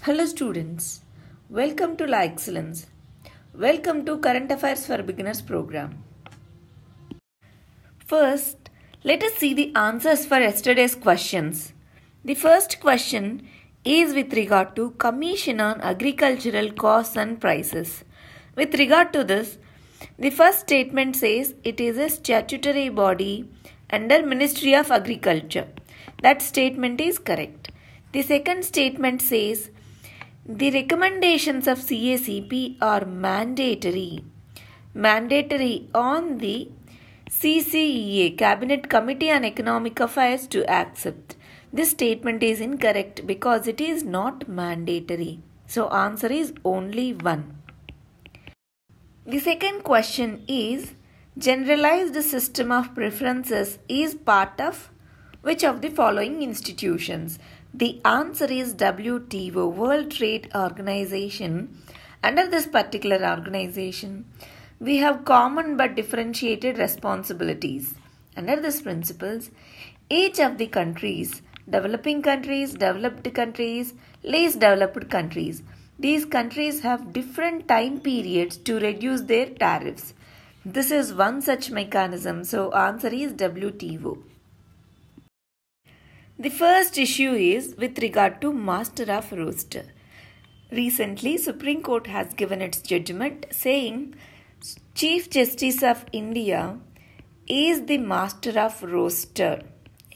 Hello students, welcome to La Excellence. Welcome to Current Affairs for Beginners program. First, let us see the answers for yesterday's questions. The first question is with regard to Commission on Agricultural Costs and Prices. With regard to this, the first statement says it is a statutory body under Ministry of Agriculture. That statement is correct. The second statement says the recommendations of CACP are mandatory on the CCEA, Cabinet Committee on Economic Affairs, to accept. This statement is incorrect because it is not mandatory. So answer is only one. The second question is generalized system of preferences is part of which of the following institutions? The answer is WTO, World Trade Organization. Under this particular organization, we have common but differentiated responsibilities. Under these principles, each of the countries, developing countries, developed countries, least developed countries, these countries have different time periods to reduce their tariffs. This is one such mechanism. So answer is WTO. The first issue is with regard to Master of Roaster. Recently, Supreme Court has given its judgment saying Chief Justice of India is the Master of Roaster.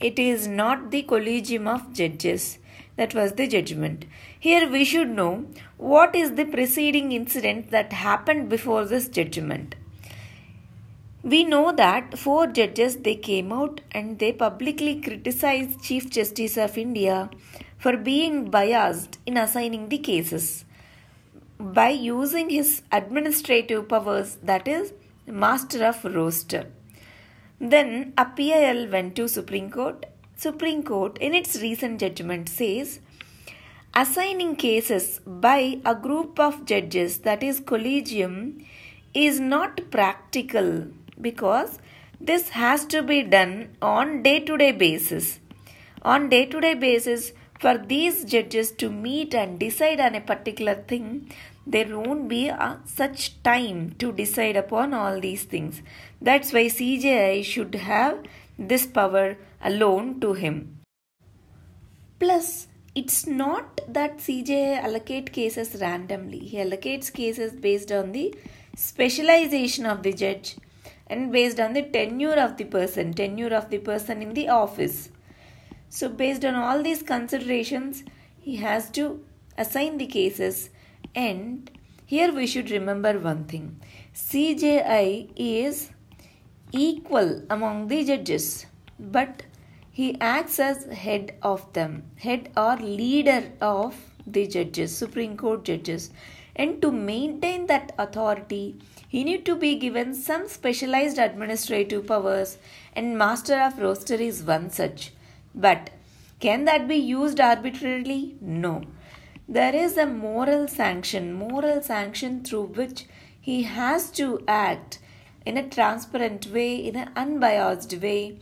It is not the Collegium of Judges. That was the judgment. Here we should know what is the preceding incident that happened before this judgment. We know that 4 judges, they came out and they publicly criticized Chief Justice of India for being biased in assigning the cases by using his administrative powers, that is Master of Roaster. Then appeal went to Supreme Court. Supreme Court in its recent judgment says assigning cases by a group of judges, that is collegium, is not practical because this has to be done on day-to-day basis. On day-to-day basis, for these judges to meet and decide on a particular thing, there won't be such time to decide upon all these things. That's why CJI should have this power alone to him. Plus, it's not that CJI allocate cases randomly. He allocates cases based on the specialization of the judge and based on the tenure of the person in the office. So based on all these considerations, he has to assign the cases. And here we should remember one thing. CJI is equal among the judges, but he acts as head of them, head or leader of the judges, Supreme Court judges. And to maintain that authority, he need to be given some specialized administrative powers, and Master of Roaster is one such. But can that be used arbitrarily? No. There is a moral sanction through which he has to act in a transparent way, in an unbiased way,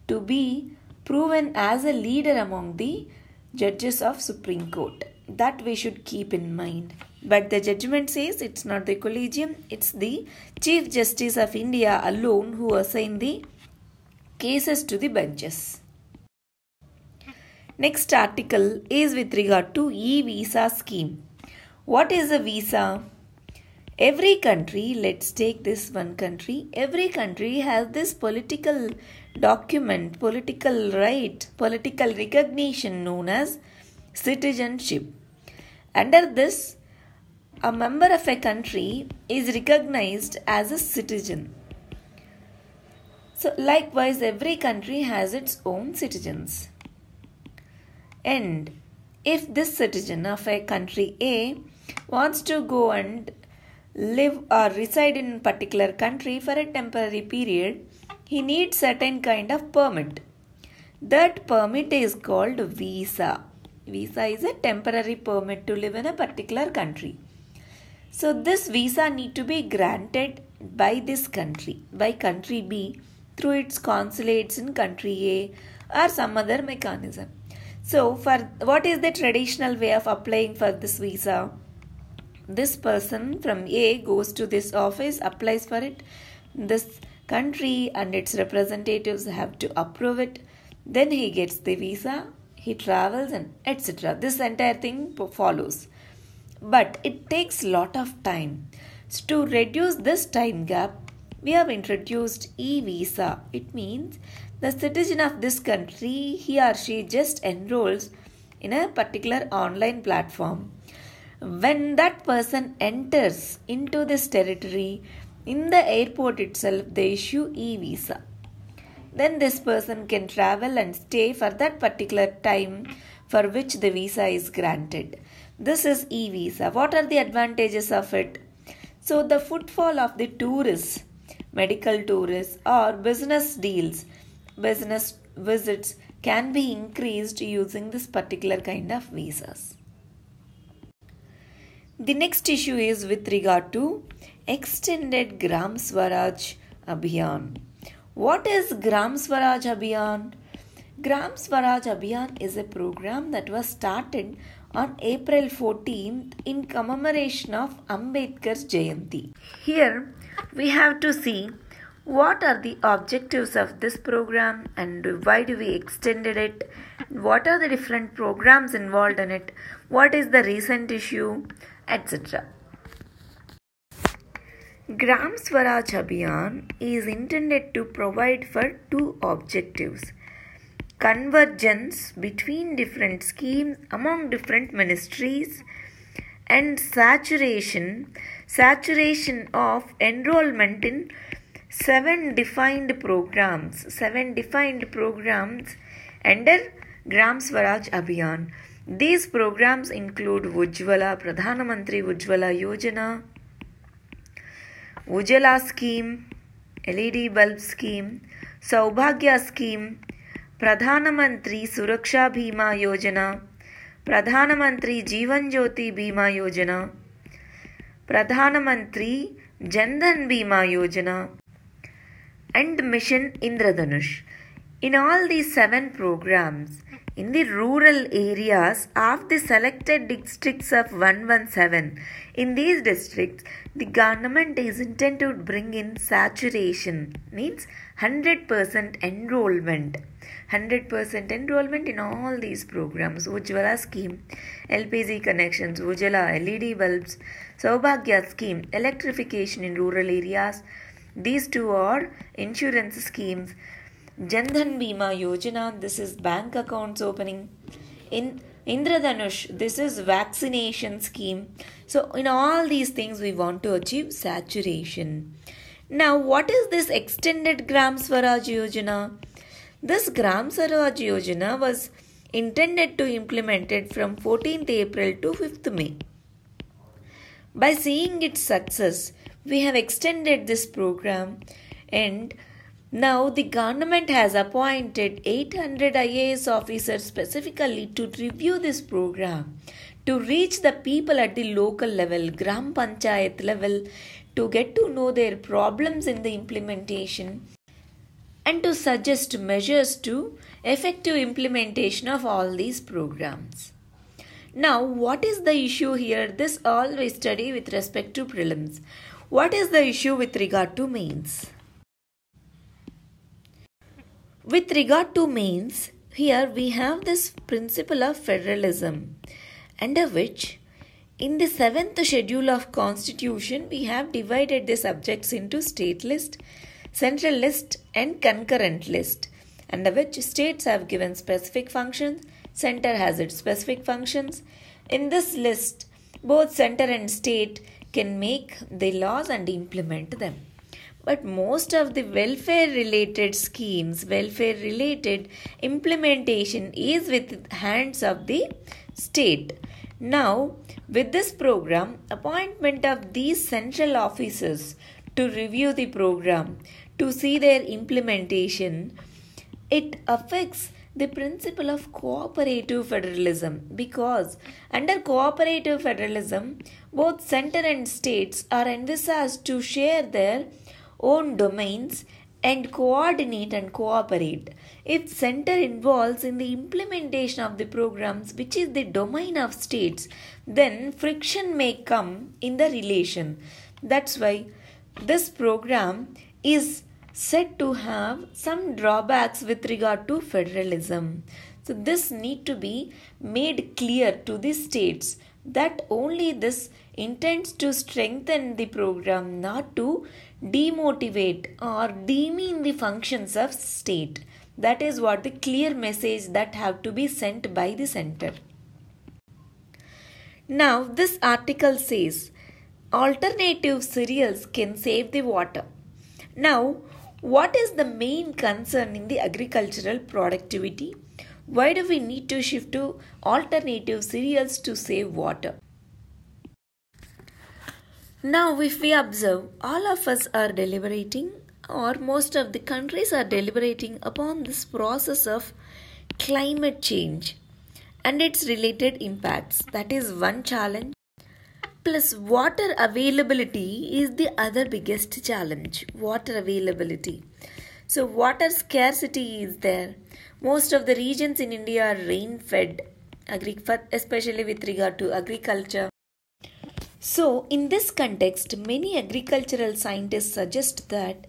to be proven as a leader among the judges of Supreme Court. That we should keep in mind. But the judgment says it's not the collegium, it's the Chief Justice of India alone who assigned the cases to the benches. Next article is with regard to e-visa scheme. What is a visa? Every country, let's take this one country, every country has this political document, political right, political recognition known as citizenship. Under this, a member of a country is recognized as a citizen. So likewise, every country has its own citizens. And if this citizen of a country A wants to go and live or reside in a particular country for a temporary period, he needs certain kind of permit. That permit is called visa. Visa is a temporary permit to live in a particular country. So this visa need to be granted by this country, by country B, through its consulates in country A or some other mechanism. So, for what is the traditional way of applying for this visa? This person from A goes to this office, applies for it. This country and its representatives have to approve it. Then he gets the visa, he travels, and etc. This entire thing follows. But it takes lot of time. So to reduce this time gap, we have introduced e-visa. It means the citizen of this country, he or she just enrolls in a particular online platform. When that person enters into this territory, in the airport itself, they issue e-visa. Then this person can travel and stay for that particular time for which the visa is granted. This is e-visa. What are the advantages of it? So the footfall of the tourists, medical tourists or business deals, business visits can be increased using this particular kind of visas. The next issue is with regard to extended Gram Swaraj Abhiyan. What is Gram Swaraj Abhiyan? Gram Swaraj Abhiyan is a program that was started on April 14th in commemoration of Ambedkar's Jayanti. Here we have to see what are the objectives of this program and why do we extended it, what are the different programs involved in it, what is the recent issue, etc. Gram Swaraj Abhiyan is intended to provide for two objectives: convergence between different schemes among different ministries and saturation of enrollment in seven defined programs under Gram Swaraj Abhiyan. These programs include Ujjwala, Pradhan Mantri Ujjwala Yojana, Ujjwala scheme, LED bulb scheme, Saubhagya scheme, Pradhan Mantri Suraksha Bhima Yojana, Pradhan Mantri Jeevan Jyoti Bima Yojana, Pradhan Mantri Jan Dhan Bima Yojana, and Mission Indradhanush. In all these seven programs, in the rural areas of the selected districts of 117, in these districts, the government is intended to bring in saturation, means 100% enrollment. 100% enrollment in all these programs: Ujjwala scheme, LPG connections, Ujjwala, LED bulbs, Saubhagya scheme, electrification in rural areas. These two are insurance schemes. Jan Dhan Bima Yojana, this is bank accounts opening. In Indradhanush, this is vaccination scheme. So in all these things we want to achieve saturation. Now what is this extended Gram Swaraj Yojana? This Gram Swaraj Yojana was intended to implement it from 14th April to 5th May. By seeing its success, we have extended this program, and now the government has appointed 800 IAS officers specifically to review this program, to reach the people at the local level, Gram Panchayat level, to get to know their problems in the implementation and to suggest measures to effective implementation of all these programs. Now, what is the issue here? This all we study with respect to prelims. What is the issue with regard to mains? With regard to mains, here we have this principle of federalism, under which in the 7th schedule of Constitution we have divided the subjects into state list, central list and concurrent list, under which states have given specific functions, center has its specific functions. In this list, both center and state can make the laws and implement them. But most of the welfare related schemes, welfare related implementation is with hands of the state. Now, with this program, appointment of these central officers to review the program, to see their implementation, it affects the principle of cooperative federalism, because under cooperative federalism, both center and states are envisaged to share their own domains and coordinate and cooperate. If center involves in the implementation of the programs which is the domain of states, then friction may come in the relation. That's why this program is said to have some drawbacks with regard to federalism. So this need to be made clear to the states that only this intends to strengthen the program, not to demotivate or demean the functions of state. That is what the clear message that have to be sent by the center. Now this article says alternative cereals can save the water. Now what is the main concern in the agricultural productivity? Why do we need to shift to alternative cereals to save water? Now if we observe, all of us are deliberating, or most of the countries are deliberating upon this process of climate change and its related impacts. That is one challenge. Plus water availability is the other biggest challenge. Water availability. So water scarcity is there. Most of the regions in India are rain fed, especially with regard to agriculture. So in this context, many agricultural scientists suggest that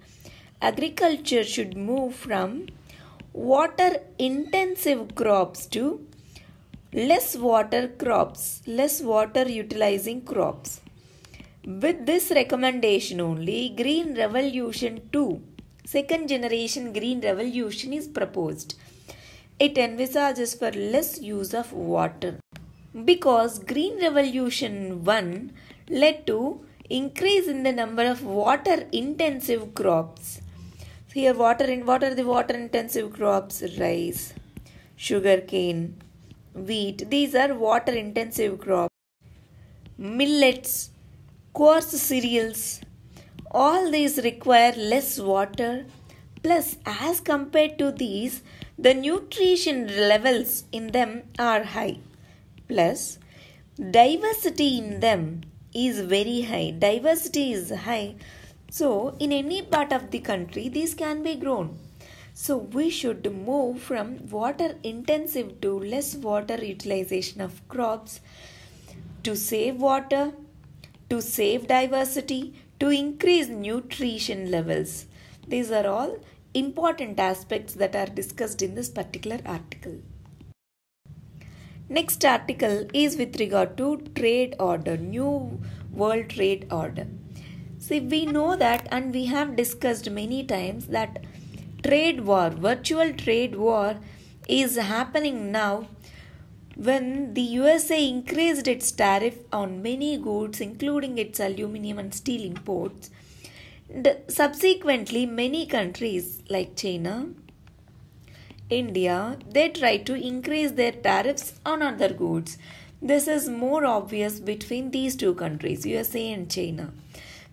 agriculture should move from water intensive crops to less water utilizing crops. With this recommendation only, Green Revolution 2, second generation Green Revolution is proposed. It envisages for less use of water, because Green Revolution 1 led to increase in the number of water intensive crops. Here what are the water intensive crops? Rice, sugarcane, wheat. These are water intensive crops. Millets, coarse cereals. All these require less water. Plus as compared to these, the nutrition levels in them are high. Plus diversity in them is very high. Diversity is high. So in any part of the country, these can be grown. So we should move from water intensive to less water utilization of crops to save water, to save diversity, to increase nutrition levels. These are all important aspects that are discussed in this particular article. Next article is with regard to trade order, new world trade order. See, we know that, and we have discussed many times, that trade war, virtual trade war is happening now when the USA increased its tariff on many goods, including its aluminium and steel imports. Subsequently, many countries like China, India, they try to increase their tariffs on other goods. This is more obvious between these two countries, USA and China.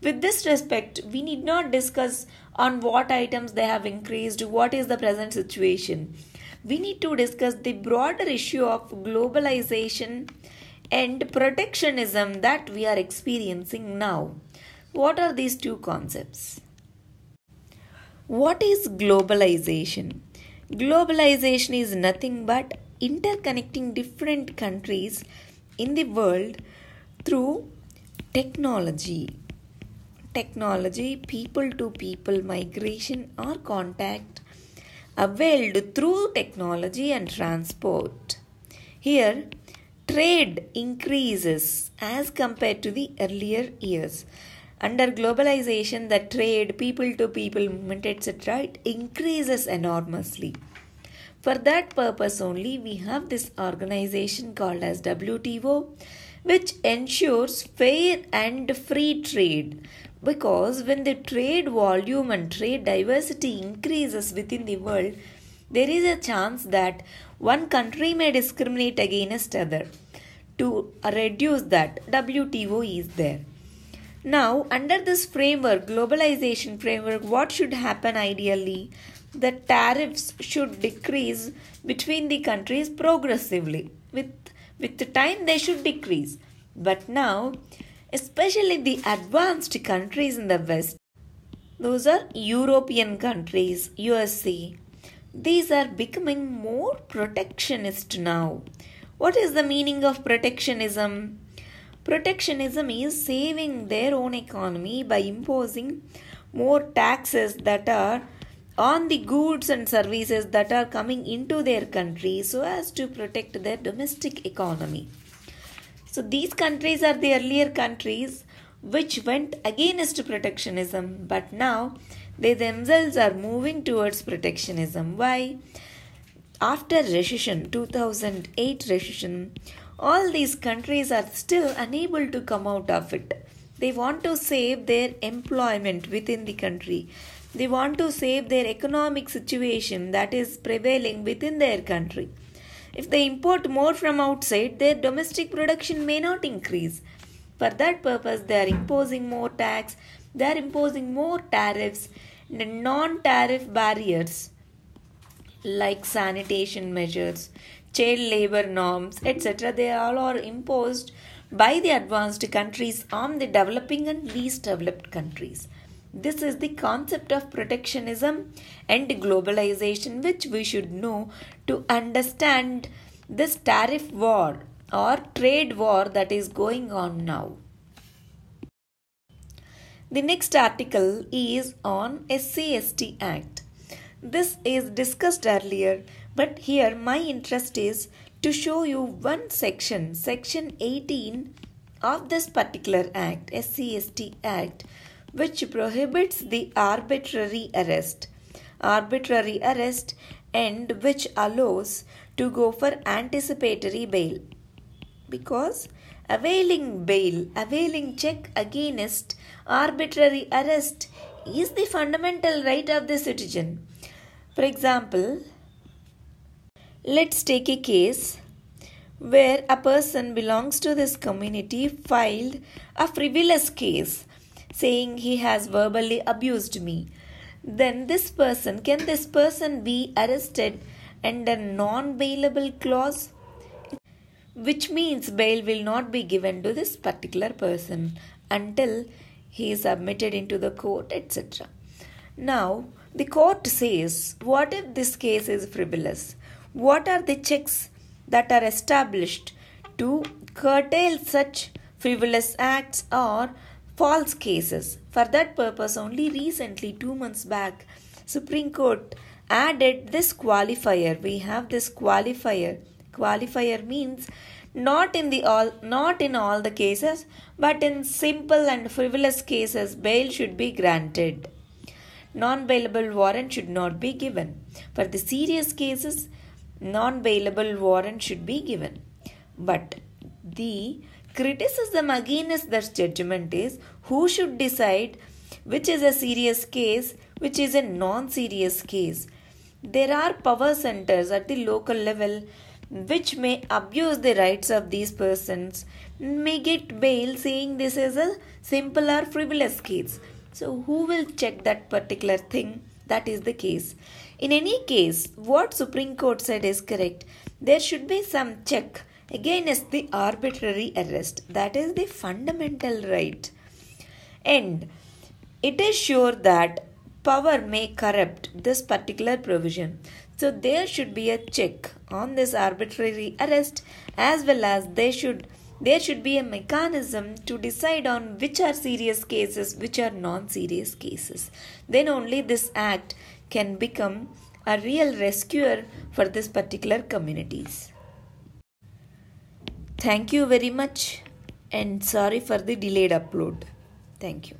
With this respect, we need not discuss on what items they have increased, what is the present situation. We need to discuss the broader issue of globalization and protectionism that we are experiencing now. What are these two concepts? What is globalization? Globalization is nothing but interconnecting different countries in the world through technology. Technology, people to people migration or contact availed through technology and transport. Here, trade increases as compared to the earlier years. Under globalization, the trade, people to people movement, etc., it increases enormously. For that purpose only, we have this organization called as WTO, which ensures fair and free trade. Because when the trade volume and trade diversity increases within the world, there is a chance that one country may discriminate against other. To reduce that, WTO is there. Now, under this framework, globalization framework, what should happen ideally? The tariffs should decrease between the countries progressively. With the time, they should decrease. But now, especially the advanced countries in the West, Those are European countries, USA. These are becoming more protectionist now. What is the meaning of protectionism? Protectionism is saving their own economy by imposing more taxes that are on the goods and services that are coming into their country so as to protect their domestic economy. So these countries are the earlier countries which went against protectionism, but now they themselves are moving towards protectionism. Why? After recession, 2008 recession, all these countries are still unable to come out of it. They want to save their employment within the country. They want to save their economic situation that is prevailing within their country. If they import more from outside, their domestic production may not increase. For that purpose, they are imposing more tax, they are imposing more tariffs and non-tariff barriers like sanitation measures, child labor norms, etc. They all are imposed by the advanced countries on the developing and least developed countries. This is the concept of protectionism and globalization, which we should know to understand this tariff war or trade war that is going on now. The next article is on CST Act. This is discussed earlier, but here my interest is to show you one section, section 18 of this particular act, CST Act, which prohibits the arbitrary arrest and which allows to go for anticipatory bail. Because availing check against arbitrary arrest is the fundamental right of the citizen. For example, let's take a case where a person belongs to this community filed a frivolous case saying he has verbally abused me. Then can this person be arrested under non-bailable clause? Which means bail will not be given to this particular person until he is admitted into the court, etc. Now, the court says, what if this case is frivolous? What are the checks that are established to curtail such frivolous acts or false cases? For that purpose, only recently, 2 months back, Supreme Court added this qualifier. We have this qualifier. Qualifier means not in all the cases, but in simple and frivolous cases, bail should be granted. Non-bailable warrant should not be given. For the serious cases, non-bailable warrant should be given. But the criticism against this judgment is who should decide which is a serious case, which is a non-serious case. There are power centers at the local level which may abuse the rights of these persons, may get bail saying this is a simple or frivolous case. So who will check that particular thing? That is the case. In any case, what Supreme Court said is correct. There should be some check against the arbitrary arrest. That is the fundamental right. And it is sure that power may corrupt this particular provision. So there should be a check on this arbitrary arrest, as well as there should be a mechanism to decide on which are serious cases, which are non-serious cases. Then only this act can become a real rescuer for this particular communities. Thank you very much and sorry for the delayed upload. Thank you.